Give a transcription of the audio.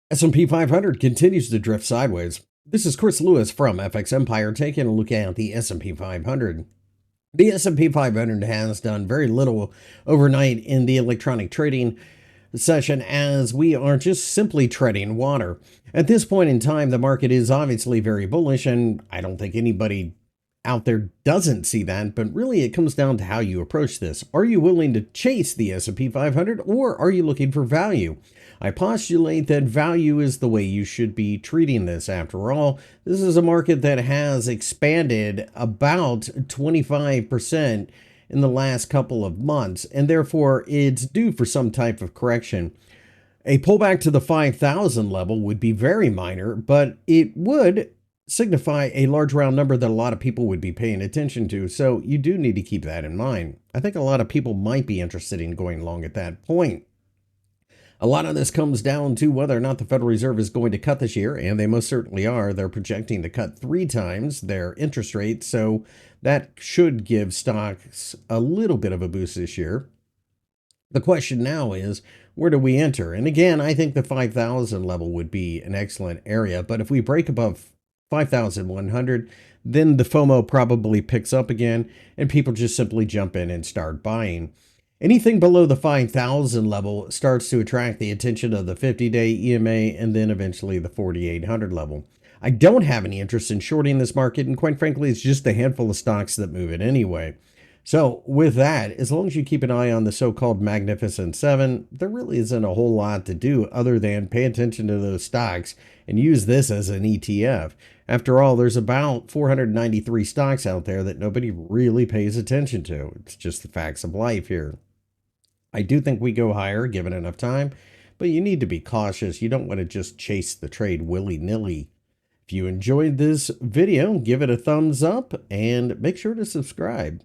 S&P 500 continues to drift sideways. This is Chris Lewis from FXEmpire taking a look at the S&P 500. The S&P 500 has done very little overnight in the electronic trading session as we are just simply treading water. At this point in time, the market is obviously very bullish, and I don't think anybody out there doesn't see that, but really it comes down to how you approach this. Are you willing to chase the S&P 500 or are you looking for value? I postulate that value is the way you should be treating this. After all, this is a market that has expanded about 25% in the last couple of months, and therefore it's due for some type of correction. A pullback to the 5,000 level would be very minor, but it would signify a large round number that a lot of people would be paying attention to. So you do need to keep that in mind. I think a lot of people might be interested in going long at that point. A lot of this comes down to whether or not the Federal Reserve is going to cut this year, and they most certainly are. They're projecting to cut 3 times their interest rate, so that should give stocks a little bit of a boost this year. The question now is, where do we enter? And again, I think the 5,000 level would be an excellent area, but if we break above 5,100, then the FOMO probably picks up again, and people just simply jump in and start buying. Anything below the 5,000 level starts to attract the attention of the 50-day EMA and then eventually the 4,800 level. I don't have any interest in shorting this market, and quite frankly, it's just a handful of stocks that move it anyway. So with that, as long as you keep an eye on the so-called Magnificent Seven, there really isn't a whole lot to do other than pay attention to those stocks and use this as an ETF. After all, there's about 493 stocks out there that nobody really pays attention to. It's just the facts of life here. I do think we go higher given enough time, but you need to be cautious. You don't want to just chase the trade willy-nilly. If you enjoyed this video, give it a thumbs up and make sure to subscribe.